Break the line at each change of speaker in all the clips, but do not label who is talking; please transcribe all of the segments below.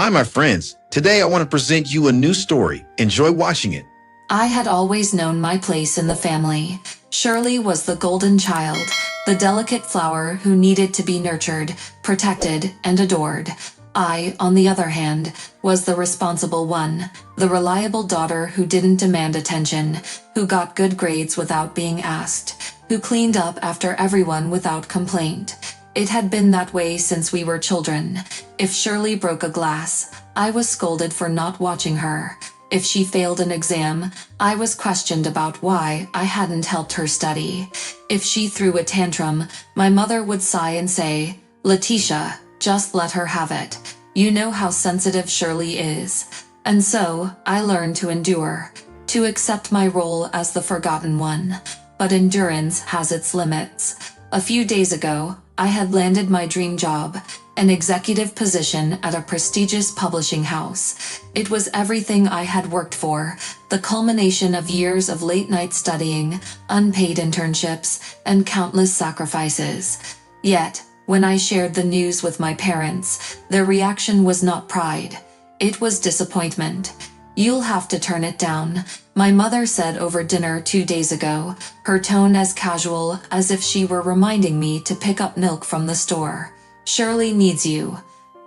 Hi, my friends. Today I want to present you a new story. Enjoy watching it.
I had always known my place in the family. Shirley was the golden child, the delicate flower who needed to be nurtured, protected, and adored. I, on the other hand, was the responsible one, the reliable daughter who didn't demand attention, who got good grades without being asked, who cleaned up after everyone without complaint. It had been that way since we were children. If Shirley broke a glass, I was scolded for not watching her. If she failed an exam, I was questioned about why I hadn't helped her study. If she threw a tantrum, my mother would sigh and say, "Letitia, just let her have it. You know how sensitive Shirley is." And so, I learned to endure, to accept my role as the forgotten one. But endurance has its limits. A few days ago, I had landed my dream job, an executive position at a prestigious publishing house. It was everything I had worked for, the culmination of years of late-night studying, unpaid internships, and countless sacrifices. Yet, when I shared the news with my parents, their reaction was not pride. It was disappointment. "You'll have to turn it down," my mother said over dinner 2 days ago, her tone as casual as if she were reminding me to pick up milk from the store. "Shirley needs you."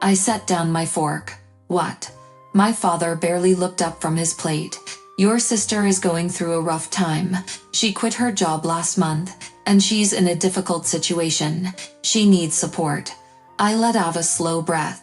I set down my fork. "What?" My father barely looked up from his plate. "Your sister is going through a rough time. She quit her job last month, and she's in a difficult situation. She needs support." I let out a slow breath.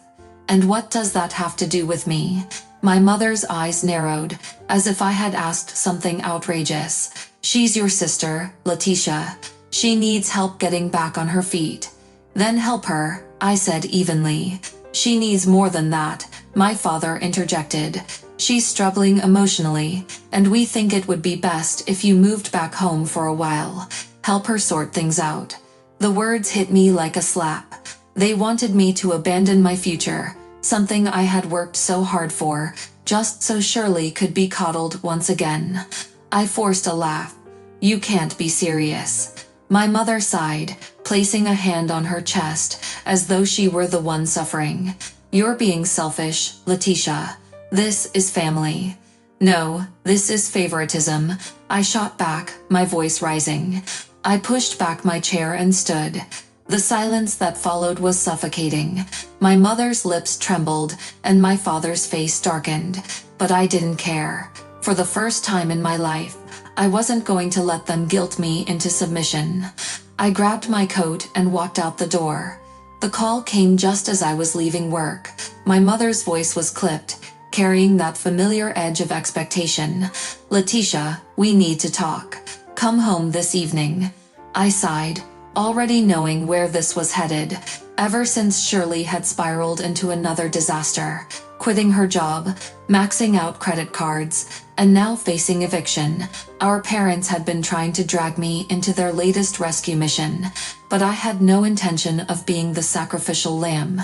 "And what does that have to do with me?" My mother's eyes narrowed, as if I had asked something outrageous. "She's your sister, Letitia. She needs help getting back on her feet." "Then help her," I said evenly. "She needs more than that," my father interjected. "She's struggling emotionally, and we think it would be best if you moved back home for a while. Help her sort things out." The words hit me like a slap. They wanted me to abandon my future, something I had worked so hard for, just so Shirley could be coddled once again. I forced a laugh. "You can't be serious." My mother sighed, placing a hand on her chest, as though she were the one suffering. "You're being selfish, Letitia. This is family." "No, this is favoritism," I shot back, my voice rising. I pushed back my chair and stood. The silence that followed was suffocating. My mother's lips trembled, and my father's face darkened. But I didn't care. For the first time in my life, I wasn't going to let them guilt me into submission. I grabbed my coat and walked out the door. The call came just as I was leaving work. My mother's voice was clipped, carrying that familiar edge of expectation. "Letitia, we need to talk. Come home this evening." I sighed, already knowing where this was headed. Ever since Shirley had spiraled into another disaster, quitting her job, maxing out credit cards, and now facing eviction, our parents had been trying to drag me into their latest rescue mission, but I had no intention of being the sacrificial lamb.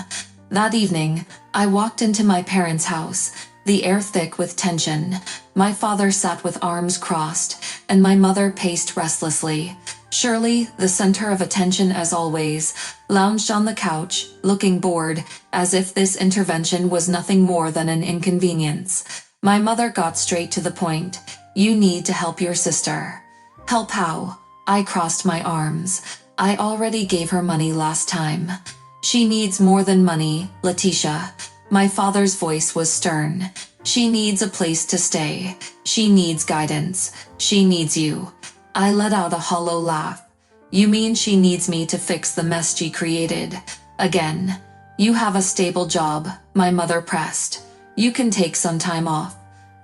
That evening, I walked into my parents' house, the air thick with tension. My father sat with arms crossed, and my mother paced restlessly. Shirley, the center of attention as always, lounged on the couch, looking bored, as if this intervention was nothing more than an inconvenience. My mother got straight to the point. "You need to help your sister." "Help how?" I crossed my arms. "I already gave her money last time." "She needs more than money, Letitia." My father's voice was stern. "She needs a place to stay. She needs guidance. She needs you." I let out a hollow laugh. "You mean she needs me to fix the mess she created?" Again. "You have a stable job," my mother pressed. "You can take some time off."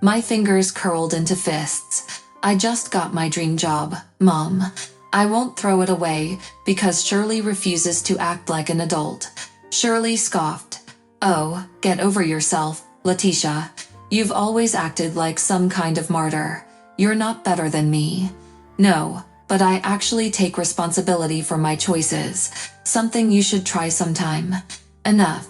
My fingers curled into fists. "I just got my dream job, Mom. I won't throw it away because Shirley refuses to act like an adult." Shirley scoffed. "Oh, get over yourself, Letitia. You've always acted like some kind of martyr. You're not better than me." "No, but I actually take responsibility for my choices. Something you should try sometime." "Enough."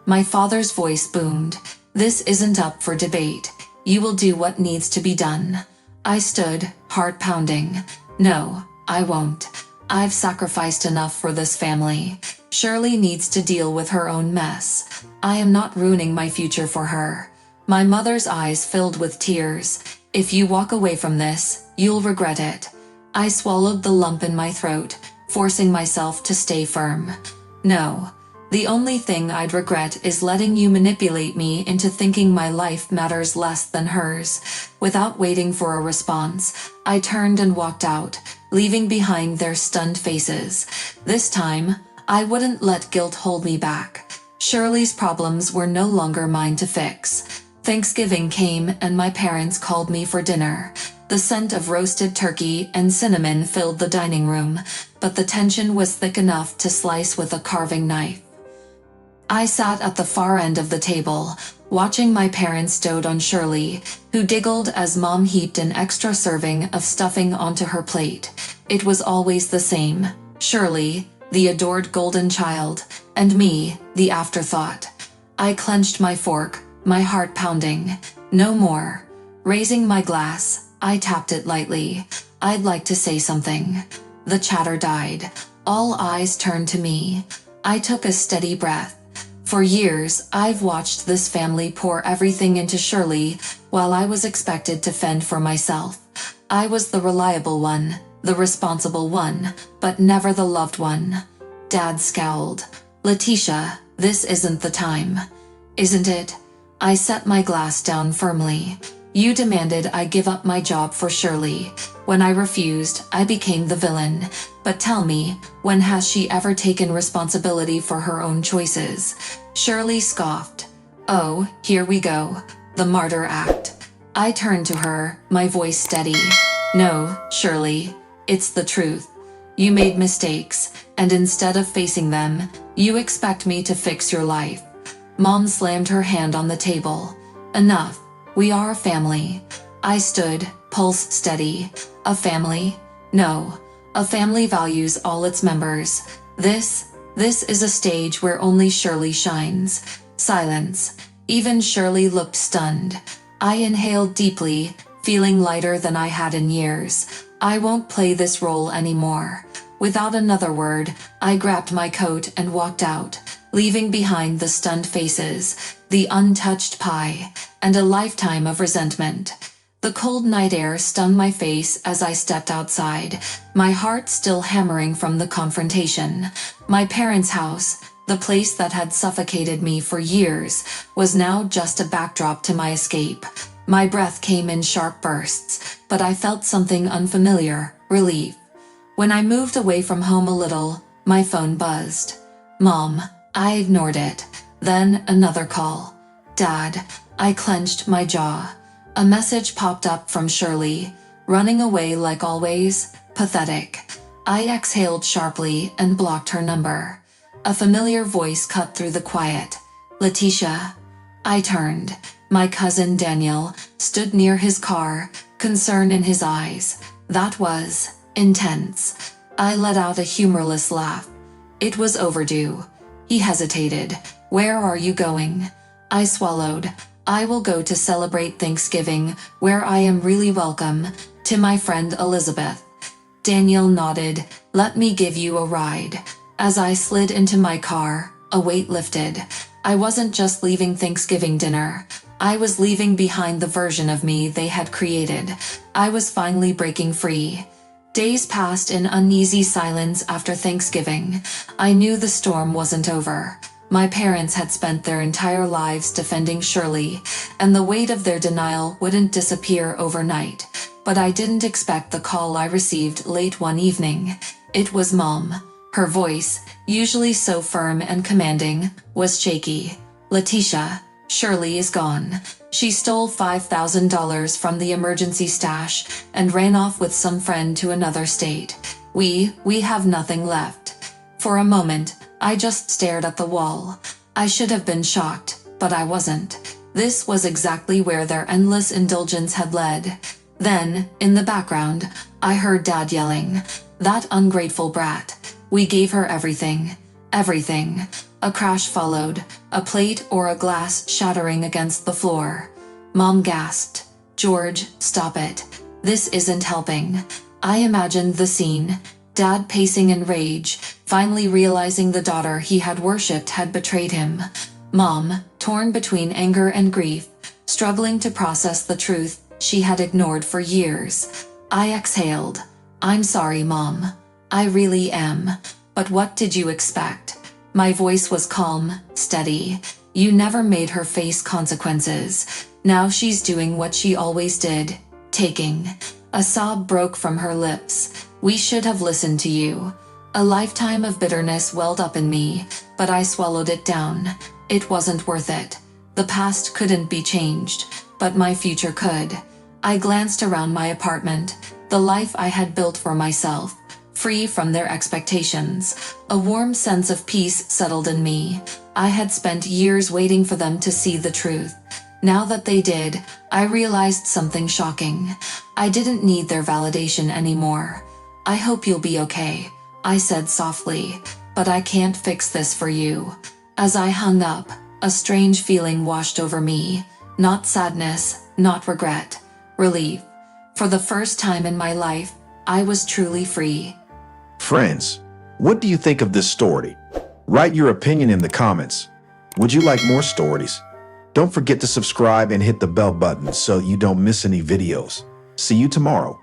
My father's voice boomed. "This isn't up for debate. You will do what needs to be done." I stood, heart pounding. "No, I won't. I've sacrificed enough for this family. Shirley needs to deal with her own mess. I am not ruining my future for her. My mother's eyes filled with tears. If you walk away from this, you'll regret it. I swallowed the lump in my throat, forcing myself to stay firm. No. The only thing I'd regret is letting you manipulate me into thinking my life matters less than hers. Without waiting for a response, I turned and walked out, leaving behind their stunned faces. This time, I wouldn't let guilt hold me back. Shirley's problems were no longer mine to fix. Thanksgiving came and my parents called me for dinner. The scent of roasted turkey and cinnamon filled the dining room, but the tension was thick enough to slice with a carving knife. I sat at the far end of the table, watching my parents dote on Shirley, who giggled as Mom heaped an extra serving of stuffing onto her plate. It was always the same. Shirley, the adored golden child, and me, the afterthought. I clenched my fork, my heart pounding. No more. Raising my glass, I tapped it lightly. I'd like to say something. The chatter died. All eyes turned to me. I took a steady breath. For years, I've watched this family pour everything into Shirley while I was expected to fend for myself. I was the reliable one, the responsible one, but never the loved one. Dad scowled. Letitia, this isn't the time. Isn't it? I set my glass down firmly. You demanded I give up my job for Shirley. When I refused, I became the villain. But tell me, when has she ever taken responsibility for her own choices? Shirley scoffed. Oh, here we go. The martyr act. I turned to her, my voice steady. No, Shirley, it's the truth. You made mistakes, and instead of facing them, you expect me to fix your life. Mom slammed her hand on the table. Enough. We are a family. I stood, pulse steady. A family? No. A family values all its members. This is a stage where only Shirley shines. Silence. Even Shirley looked stunned. I inhaled deeply, feeling lighter than I had in years. I won't play this role anymore. Without another word, I grabbed my coat and walked out, leaving behind the stunned faces, the untouched pie, and a lifetime of resentment. The cold night air stung my face as I stepped outside, my heart still hammering from the confrontation. My parents' house, the place that had suffocated me for years, was now just a backdrop to my escape. My breath came in sharp bursts, but I felt something unfamiliar, relief. When I moved away from home a little, my phone buzzed. Mom. I ignored it. Then another call. Dad. I clenched my jaw. A message popped up from Shirley, running away like always, pathetic. I exhaled sharply and blocked her number. A familiar voice cut through the quiet. Letitia. I turned. My cousin Daniel stood near his car, concern in his eyes. That was intense. I let out a humorless laugh. It was overdue. He hesitated. Where are you going? I swallowed. I will go to celebrate Thanksgiving, where I am really welcome, to my friend Elizabeth. Daniel nodded. Let me give you a ride. As I slid into my car, a weight lifted. I wasn't just leaving Thanksgiving dinner. I was leaving behind the version of me they had created. I was finally breaking free. Days passed in uneasy silence after Thanksgiving. I knew the storm wasn't over. My parents had spent their entire lives defending Shirley, and the weight of their denial wouldn't disappear overnight. But I didn't expect the call I received late one evening. It was Mom. Her voice, usually so firm and commanding, was shaky. Letitia, Shirley is gone. She stole $5,000 from the emergency stash and ran off with some friend to another state. We have nothing left. For a moment, I just stared at the wall. I should have been shocked, but I wasn't. This was exactly where their endless indulgence had led. Then, in the background, I heard Dad yelling, "That ungrateful brat. We gave her everything. Everything." A crash followed, a plate or a glass shattering against the floor. Mom gasped, "George, stop it. This isn't helping." I imagined the scene. Dad pacing in rage, finally realizing the daughter he had worshipped had betrayed him. Mom, torn between anger and grief, struggling to process the truth she had ignored for years. I exhaled. I'm sorry, Mom. I really am. But what did you expect? My voice was calm, steady. You never made her face consequences. Now she's doing what she always did, taking. A sob broke from her lips. We should have listened to you. A lifetime of bitterness welled up in me, but I swallowed it down. It wasn't worth it. The past couldn't be changed, but my future could. I glanced around my apartment, the life I had built for myself, free from their expectations. A warm sense of peace settled in me. I had spent years waiting for them to see the truth. Now that they did, I realized something shocking. I didn't need their validation anymore. I hope you'll be okay, I said softly, but I can't fix this for you. As I hung up, a strange feeling washed over me. Not sadness, not regret. Relief. For the first time in my life, I was truly free.
Friends, what do you think of this story? Write your opinion in the comments. Would you like more stories? Don't forget to subscribe and hit the bell button so you don't miss any videos. See you tomorrow.